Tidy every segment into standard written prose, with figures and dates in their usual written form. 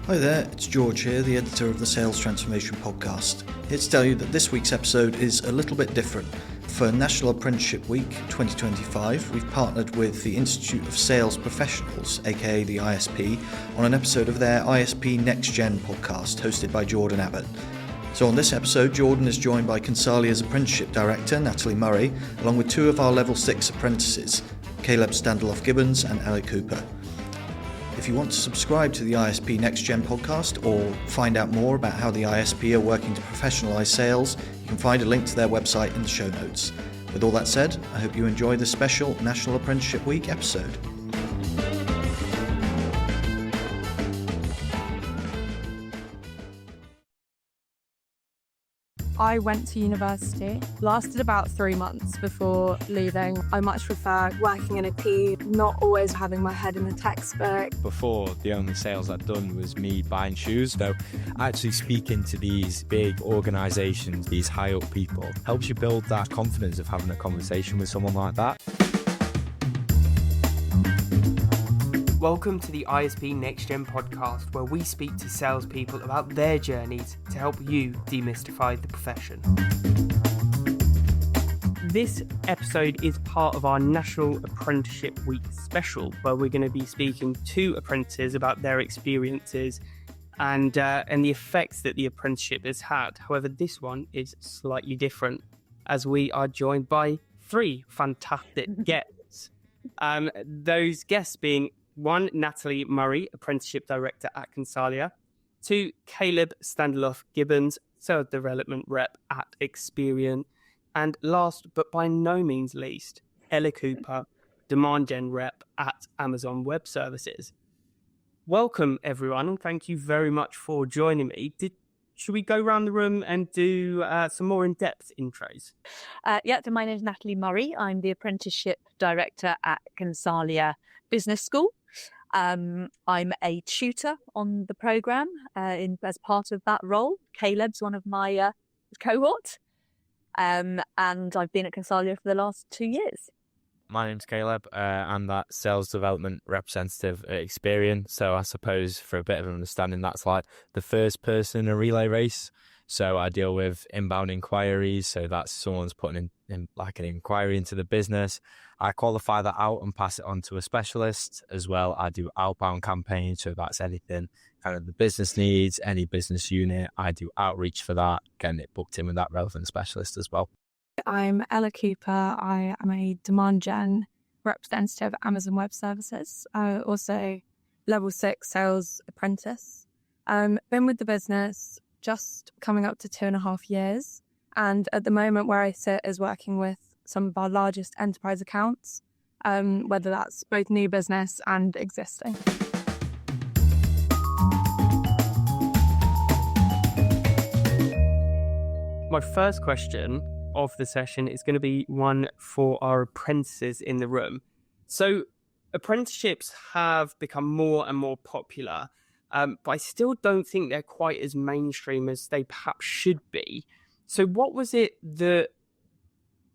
Hi there, it's George here, the editor of the Sales Transformation Podcast. Here to tell you that this week's episode is a little bit different. For National Apprenticeship Week 2025, we've partnered with the Institute of Sales Professionals, aka the ISP, on an episode of their ISP NextGen Podcast, hosted by Jordan Abbott. So on this episode, Jordan is joined by Consalia's Apprenticeship Director, Natalie Murray, along with two of our Level 6 apprentices, Standaloft-Gibbons and Ella Cooper. If you want to subscribe to the ISP NextGen podcast or find out more about how the ISP are working to professionalise sales, you can find a link to their website in the show notes. With all that said, I hope you enjoy this special National Apprenticeship Week episode. I went to university, lasted about 3 months before leaving. I much prefer working in a team, not always having my head in a textbook. Before, the only sales I'd done was me buying shoes. So actually speaking to these big organisations, these high up people, helps you build that confidence of having a conversation with someone like that. Welcome to the ISP NextGen Podcast, where we speak to salespeople about their journeys to help you demystify the profession. This episode is part of our National Apprenticeship Week special, where we're going to be speaking to apprentices about their experiences and the effects that the apprenticeship has had. However, this one is slightly different, as we are joined by 3 fantastic guests. Those guests being 1, Natalie Murray, Apprenticeship Director at Consalia. 2, Standaloft-Gibbons, Sales Development Rep at Experian. And last, but by no means least, Ella Cooper, Demand Gen Rep at Amazon Web Services. Welcome, everyone, and thank you very much for joining me. Should we go around the room and do some more in-depth intros? So my name is Natalie Murray. I'm the Apprenticeship Director at Consalia Business School. I'm a tutor on the programme as part of that role. Caleb's one of my cohort, and I've been at Consalia for the last 2 years. My name's Caleb. I'm that sales development representative at Experian. So I suppose for a bit of an understanding, that's like the first person in a relay race. So I deal with inbound inquiries. So that's someone's putting in like an inquiry into the business. I qualify that out and pass it on to a specialist as well. I do outbound campaigns. So that's anything kind of the business needs, any business unit. I do outreach for that, getting it booked in with that relevant specialist as well. I'm Ella Cooper. I am a Demand Gen representative at Amazon Web Services. Also Level 6 sales apprentice. Been with the business just coming up to 2.5 years. And at the moment where I sit is working with some of our largest enterprise accounts, whether that's both new business and existing. My first question of the session is going to be one for our apprentices in the room. So apprenticeships have become more and more popular, but I still don't think they're quite as mainstream as they perhaps should be. So what was it that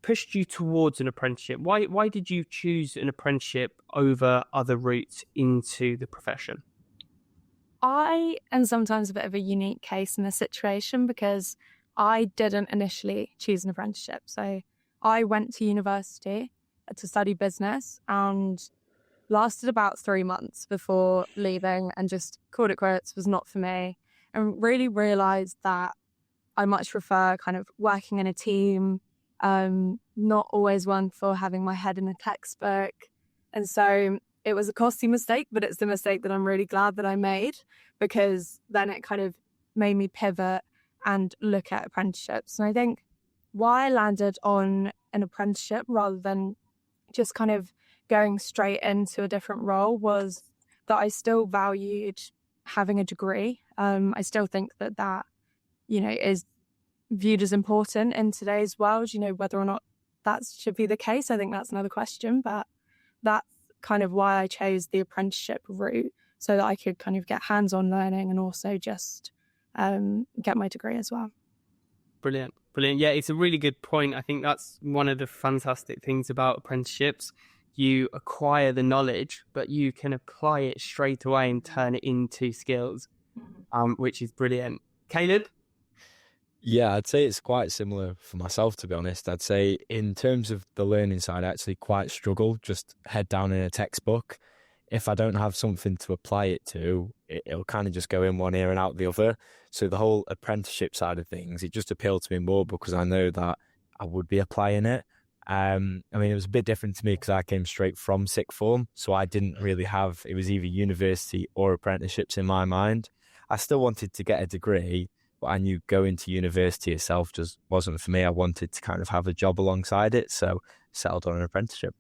pushed you towards an apprenticeship? Why did you choose an apprenticeship over other routes into the profession? I am sometimes a bit of a unique case in this situation because I didn't initially choose an apprenticeship. So I went to university to study business and lasted about 3 months before leaving and just called it quits, was not for me, and really realised that I much prefer kind of working in a team, not always one for having my head in a textbook. And so it was a costly mistake, but it's the mistake that I'm really glad that I made, because then it kind of made me pivot and look at apprenticeships. And I think why I landed on an apprenticeship rather than just kind of going straight into a different role was that I still valued having a degree. I still think that is viewed as important in today's world. Whether or not that should be the case, I think that's another question, but that's kind of why I chose the apprenticeship route, so that I could kind of get hands-on learning and also just get my degree as well. Brilliant. Yeah, it's a really good point. I think that's one of the fantastic things about apprenticeships. You acquire the knowledge, but you can apply it straight away and turn it into skills. which is brilliant. Caleb? Yeah, I'd say it's quite similar for myself, to be honest. I'd say in terms of the learning side, I actually quite struggle, just head down in a textbook. If I don't have something to apply it to, it'll kind of just go in one ear and out the other. So the whole apprenticeship side of things, it just appealed to me more because I know that I would be applying it. I mean, it was a bit different to me because I came straight from sixth form, so I didn't really have, it was either university or apprenticeships in my mind. I still wanted to get a degree, but I knew going to university itself just wasn't for me. I wanted to kind of have a job alongside it, so settled on an apprenticeship.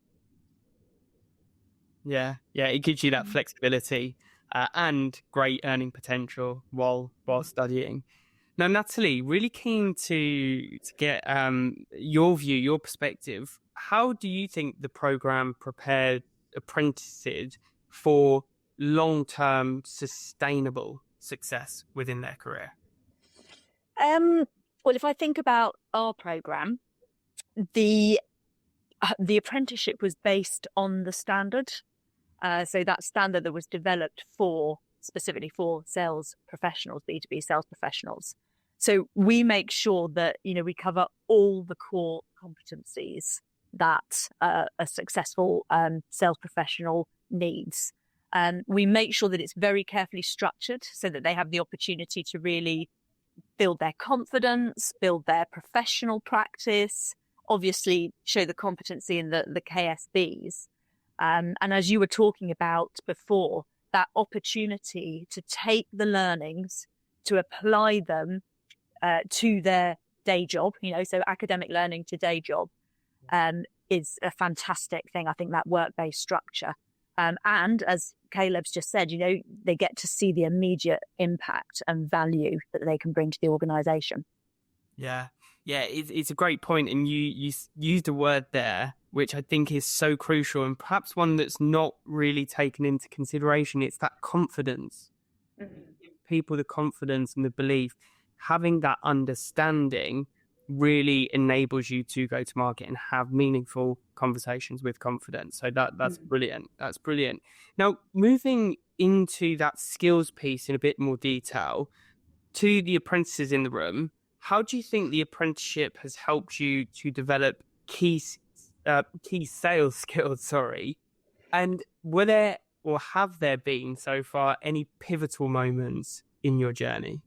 Yeah, it gives you that flexibility and great earning potential while studying. Now, Natalie, really keen to get your view, your perspective. How do you think the programme prepared apprentices for long-term sustainable success within their career? Well, if I think about our programme, the apprenticeship was based on the standard. So that standard that was developed specifically for sales professionals, B2B sales professionals. So we make sure that, we cover all the core competencies that a successful sales professional needs. We make sure that it's very carefully structured so that they have the opportunity to really build their confidence, build their professional practice, obviously show the competency in the KSBs. And as you were talking about before, that opportunity to take the learnings, to apply them to their day job, so academic learning to day job is a fantastic thing. I think that work-based structure. And as Caleb's just said, they get to see the immediate impact and value that they can bring to the organisation. Yeah, it's a great point. And you used a word there, which I think is so crucial and perhaps one that's not really taken into consideration. It's that confidence. Mm-hmm. Give people the confidence and the belief. Having that understanding really enables you to go to market and have meaningful conversations with confidence. So that's brilliant. That's brilliant. Now, moving into that skills piece in a bit more detail, to the apprentices in the room, how do you think the apprenticeship has helped you to develop key sales skills? And were there or have there been so far any pivotal moments in your journey?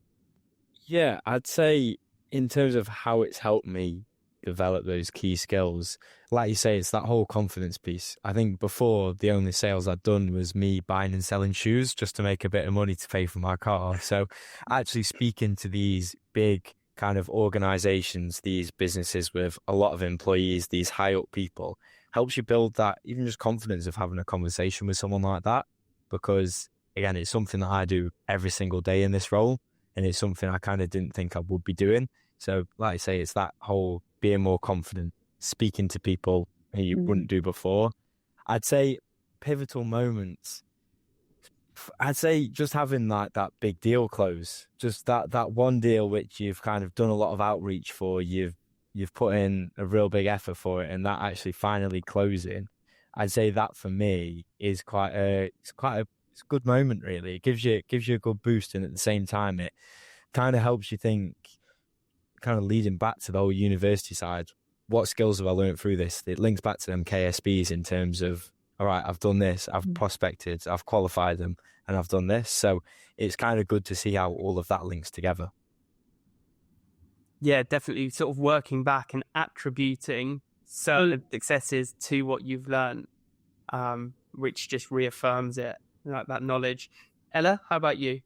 Yeah, I'd say in terms of how it's helped me develop those key skills, like you say, it's that whole confidence piece. I think before, the only sales I'd done was me buying and selling shoes just to make a bit of money to pay for my car. So actually speaking to these big kind of organizations, these businesses with a lot of employees, these high up people, helps you build that even just confidence of having a conversation with someone like that. Because again, it's something that I do every single day in this role. And it's something I kind of didn't think I would be doing. So like I say, it's that whole being more confident, speaking to people who you wouldn't do before. I'd say pivotal moments. I'd say just having that big deal close, just that one deal which you've kind of done a lot of outreach for, you've put in a real big effort for it, and that actually finally closing. I'd say that for me is it's a good moment, really. It gives you a good boost, and at the same time it kind of helps you think, kind of leading back to the whole university side, what skills have I learned through this? It links back to them KSBs in terms of, all right, I've done this, I've prospected, I've qualified them, and I've done this. So it's kind of good to see how all of that links together. Yeah, definitely sort of working back and attributing certain successes to what you've learned, which just reaffirms it, like that knowledge. Ella, how about you?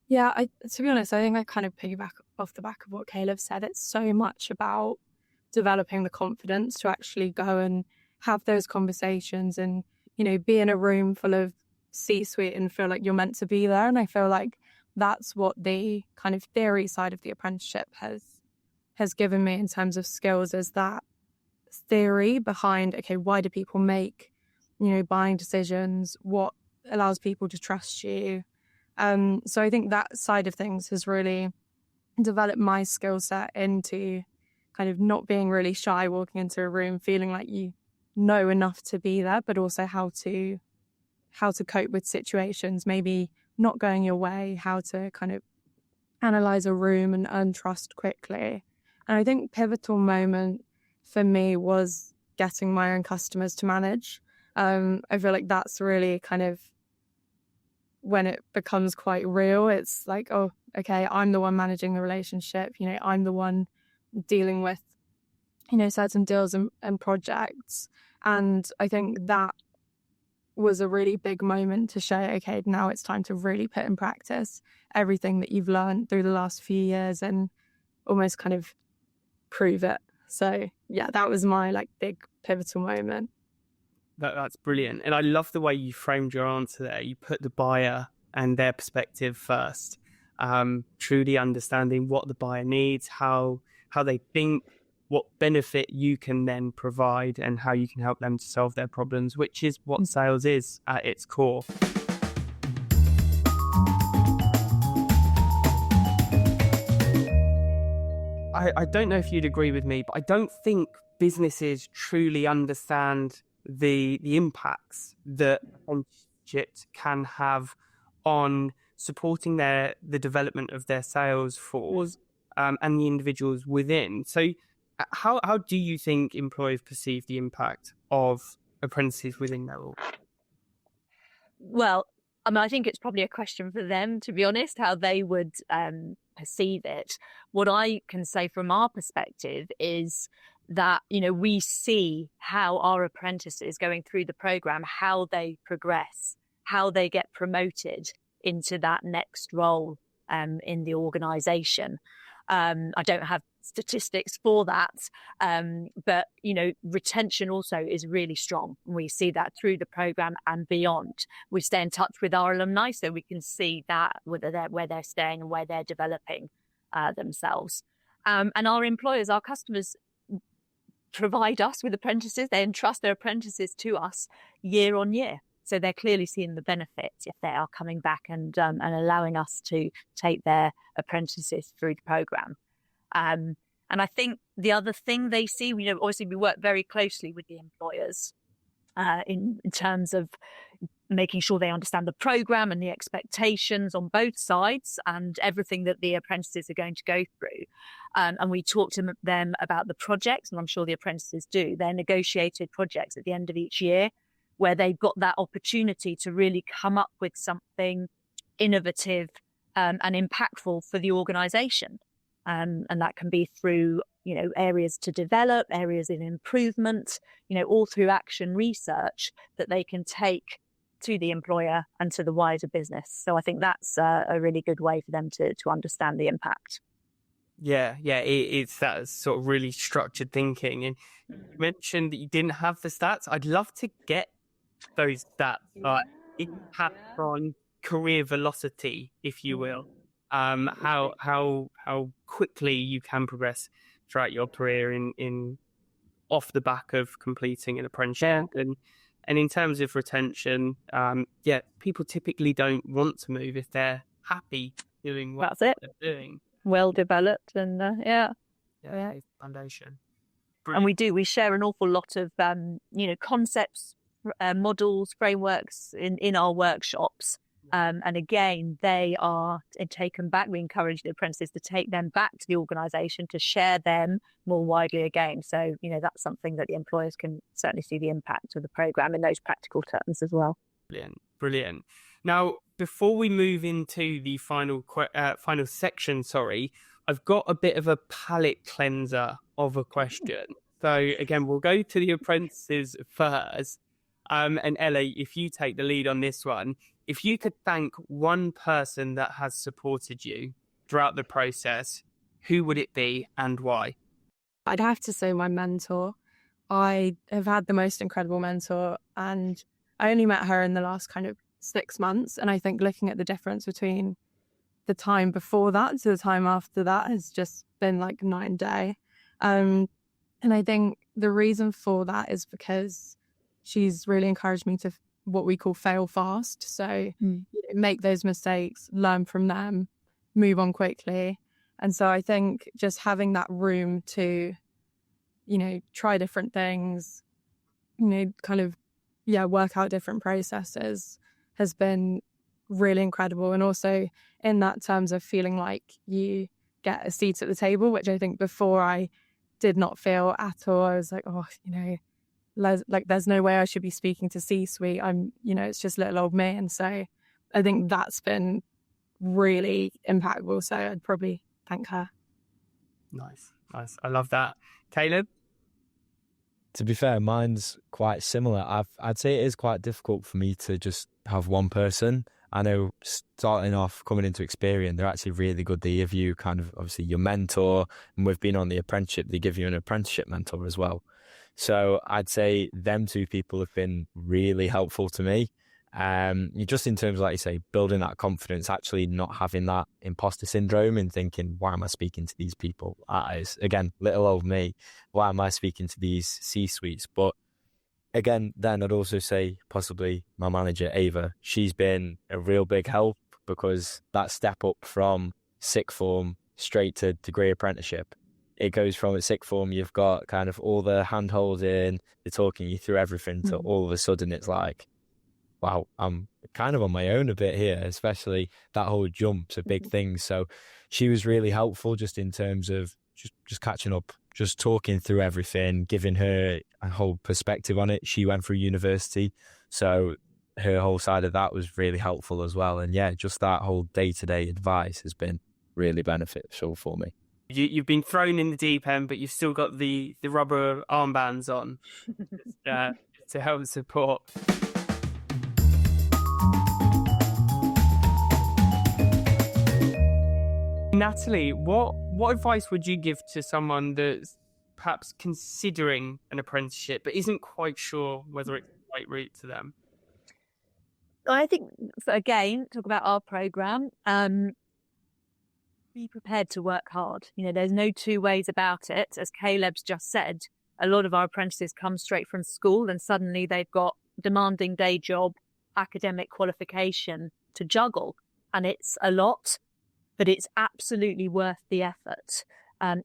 Yeah, to be honest, I think I kind of piggyback off the back of what Caleb said. It's so much about developing the confidence to actually go and have those conversations and, be in a room full of C-suite and feel like you're meant to be there. And I feel like that's what the kind of theory side of the apprenticeship has given me in terms of skills, is that theory behind, okay, why do people make, buying decisions? What allows people to trust you? So I think that side of things has really developed my skill set into kind of not being really shy walking into a room, feeling like you know enough to be there, but also how to cope with situations, maybe not going your way, how to kind of analyze a room and earn trust quickly. And I think pivotal moment for me was getting my own customers to manage. I feel like that's really kind of when it becomes quite real. It's like, oh, okay, I'm the one managing the relationship. I'm the one dealing with, certain deals and projects. And I think that was a really big moment to show, okay, now it's time to really put in practice everything that you've learned through the last few years and almost kind of prove it. So yeah, that was my big pivotal moment. That's brilliant. And I love the way you framed your answer there. You put the buyer and their perspective first, truly understanding what the buyer needs, how they think, what benefit you can then provide, and how you can help them to solve their problems, which is what sales is at its core. I don't know if you'd agree with me, but I don't think businesses truly understand the impacts that apprenticeships can have on supporting the development of their sales force and the individuals within. So how do you think employers perceive the impact of apprentices within their role? Well, I think it's probably a question for them, to be honest, how they would perceive it. What I can say from our perspective is that, we see how our apprentices going through the program, how they progress, how they get promoted into that next role in the organisation. I don't have statistics for that, but retention also is really strong. We see that through the program and beyond. We stay in touch with our alumni so we can see that where they're staying and where they're developing themselves. And our employers, our customers, provide us with apprentices. They entrust their apprentices to us year on year. So they're clearly seeing the benefits if they are coming back and allowing us to take their apprentices through the program. And I think the other thing they see, obviously we work very closely with the employers in terms of making sure they understand the program and the expectations on both sides and everything that the apprentices are going to go through. And we talk to them about the projects, and I'm sure the apprentices do. They're negotiated projects at the end of each year where they've got that opportunity to really come up with something innovative and impactful for the organisation. And that can be through, areas to develop, areas in improvement, all through action research that they can take to the employer and to the wider business. So I think that's a really good way for them to understand the impact. Yeah, it's that sort of really structured thinking. And you mentioned that you didn't have the stats. I'd love to get those stats, like impact on career velocity, if you will. How quickly you can progress throughout your career in off the back of completing an apprenticeship, and in terms of retention, people typically don't want to move if they're happy doing what they're doing. Well developed and foundation. Brilliant. And we share an awful lot of concepts, models, frameworks in our workshops. And again, they are taken back. We encourage the apprentices to take them back to the organisation to share them more widely again. So, that's something that the employers can certainly see the impact of the programme in those practical terms as well. Brilliant. Now, before we move into the final section, I've got a bit of a palate cleanser of a question. So again, we'll go to the apprentices first. And Ella, if you take the lead on this one, if you could thank one person that has supported you throughout the process, who would it be and why? I'd have to say my mentor. I have had the most incredible mentor, and I only met her in the last kind of 6 months. And I think looking at the difference between the time before that to the time after that has just been like night and day. And I think the reason for that is because she's really encouraged me to what we call fail fast. So make those mistakes, learn from them, move on quickly. And so I think just having that room to, try different things, work out different processes has been really incredible. And also in that terms of feeling like you get a seat at the table, which I think before I did not feel at all. I was like, oh, there's no way I should be speaking to C-suite. It's just little old me. And so I think that's been really impactful. So I'd probably thank her. Nice. I love that. Caleb? To be fair, mine's quite similar. I'd say it is quite difficult for me to just have one person. I know starting off, coming into Experian, they're actually really good. They give you kind of obviously your mentor, and we've been on the apprenticeship, they give you an apprenticeship mentor as well. So I'd say them two people have been really helpful to me. Just in terms of, like you say, building that confidence, actually not having that imposter syndrome and thinking, why am I speaking to these people? That is, again, little old me. Why am I speaking to these C-suites? But again, then I'd also say possibly my manager, Ava, she's been a real big help, because that step up from sixth form straight to degree apprenticeship, it goes from a sixth form, you've got kind of all the hand-holding, they're talking you through everything, to all of a sudden it's like, wow, I'm kind of on my own a bit here, especially that whole jump's a big thing. So she was really helpful just in terms of just catching up, just talking through everything, giving her a whole perspective on it. She went through university, so her whole side of that was really helpful as well. And yeah, just that whole day-to-day advice has been really beneficial for me. You've been thrown in the deep end, but you've still got the rubber armbands on to help support. Natalie, what advice would you give to someone that's perhaps considering an apprenticeship but isn't quite sure whether it's the right route to them? I think, again, talk about our programme, be prepared to work hard. There's no two ways about it. As Caleb's just said, a lot of our apprentices come straight from school and suddenly they've got demanding day job, academic qualification to juggle. And it's a lot, but it's absolutely worth the effort.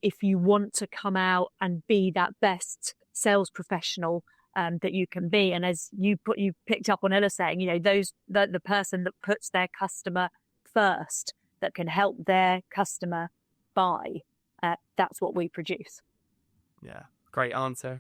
If you want to come out and be that best sales professional that you can be. And as you picked up on Ella saying, the person that puts their customer first, that can help their customer buy, that's what we produce. Yeah, great answer.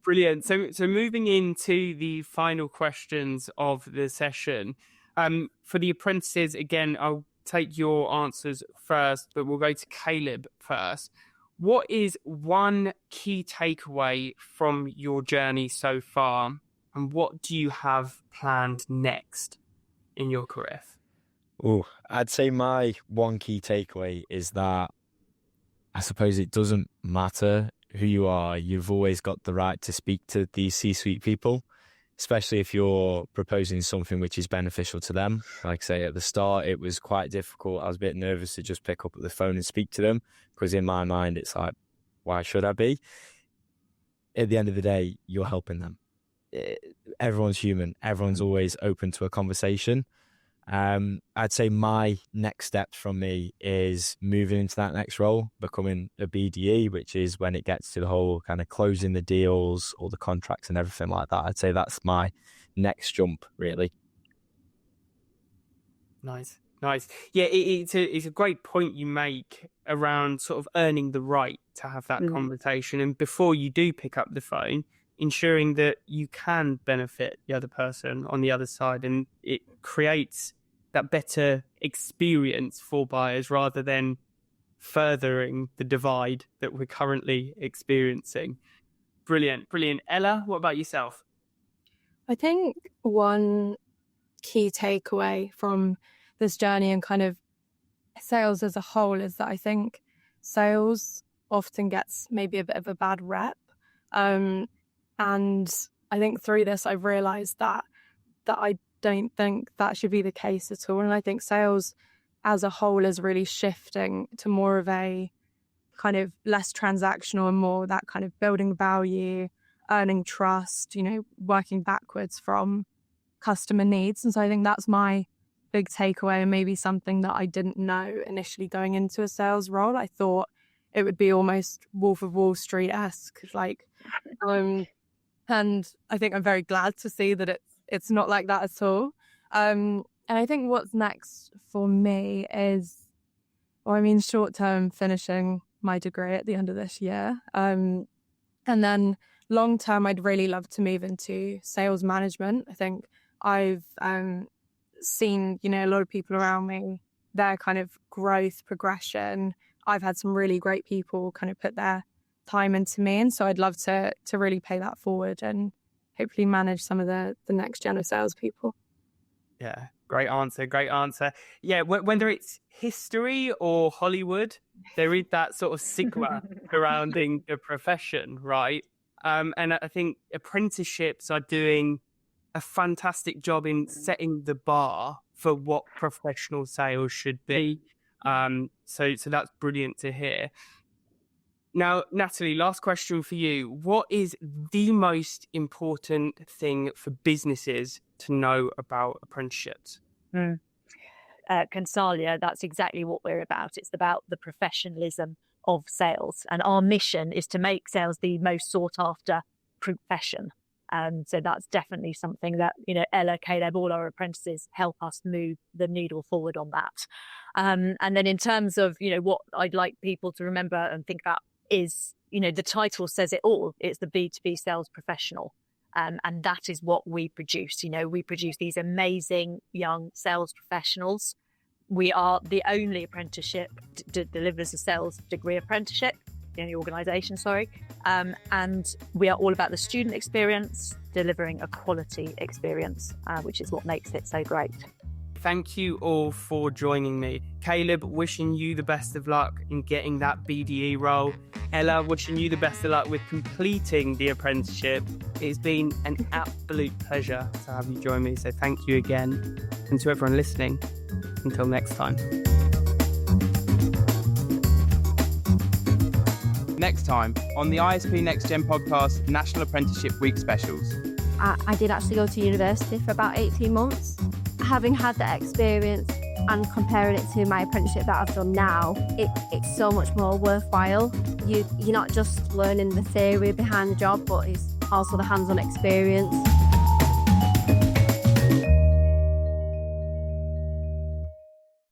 Brilliant. So moving into the final questions of the session, for the apprentices, again, I'll take your answers first, but we'll go to Caleb first. What is one key takeaway from your journey so far, and what do you have planned next in your career? Oh, I'd say my one key takeaway is that I suppose it doesn't matter who you are, you've always got the right to speak to these C-suite people, especially if you're proposing something which is beneficial to them. Like I say, at the start, it was quite difficult. I was a bit nervous to just pick up the phone and speak to them, because in my mind, it's like, why should I be? At the end of the day, you're helping them. Everyone's human. Everyone's always open to a conversation. I'd say my next steps from me is moving into that next role, becoming a BDE, which is when it gets to the whole kind of closing the deals, all the contracts and everything like that. I'd say that's my next jump, really. Nice. Yeah, it's a great point you make around sort of earning the right to have that conversation. And before you do pick up the phone, ensuring that you can benefit the other person on the other side, and it creates that better experience for buyers rather than furthering the divide that we're currently experiencing. Brilliant. Ella, what about yourself? I think one key takeaway from this journey and kind of sales as a whole is that I think sales often gets maybe a bit of a bad rep. And I think through this, I've realised that I don't think that should be the case at all. And I think sales as a whole is really shifting to more of a kind of less transactional and more that kind of building value, earning trust, working backwards from customer needs. And so I think that's my big takeaway, and maybe something that I didn't know initially going into a sales role. I thought it would be almost Wolf of Wall Street-esque, and I think I'm very glad to see that it's not like that at all. And And I think what's next for me is, short term, finishing my degree at the end of this year. And then long term, I'd really love to move into sales management. I think I've seen, a lot of people around me, their kind of growth, progression. I've had some really great people kind of put their time into me. And so I'd love to really pay that forward and hopefully manage some of the next gen of salespeople. Yeah, great answer. Yeah, whether it's history or Hollywood, there is that sort of stigma surrounding the profession, right? And I think apprenticeships are doing a fantastic job in setting the bar for what professional sales should be. So that's brilliant to hear. Now, Natalie, last question for you. What is the most important thing for businesses to know about apprenticeships? Consalia, that's exactly what we're about. It's about the professionalism of sales. And our mission is to make sales the most sought after profession. So that's definitely something that, Ella, Caleb, all our apprentices help us move the needle forward on that. And then in terms of, what I'd like people to remember and think about is, the title says it all. It's the B2B sales professional. And that is what we produce. We produce these amazing young sales professionals. We are the only apprenticeship that delivers a sales degree apprenticeship, the only organisation, and we are all about the student experience, delivering a quality experience, which is what makes it so great. Thank you all for joining me. Caleb, wishing you the best of luck in getting that BDE role. Ella, wishing you the best of luck with completing the apprenticeship. It's been an absolute pleasure to have you join me, so thank you again. And to everyone listening, until next time. Next time on the ISP NextGen Podcast National Apprenticeship Week Specials. I did actually go to university for about 18 months. Having had that experience and comparing it to my apprenticeship that I've done now, it's so much more worthwhile. You're not just learning the theory behind the job, but it's also the hands-on experience.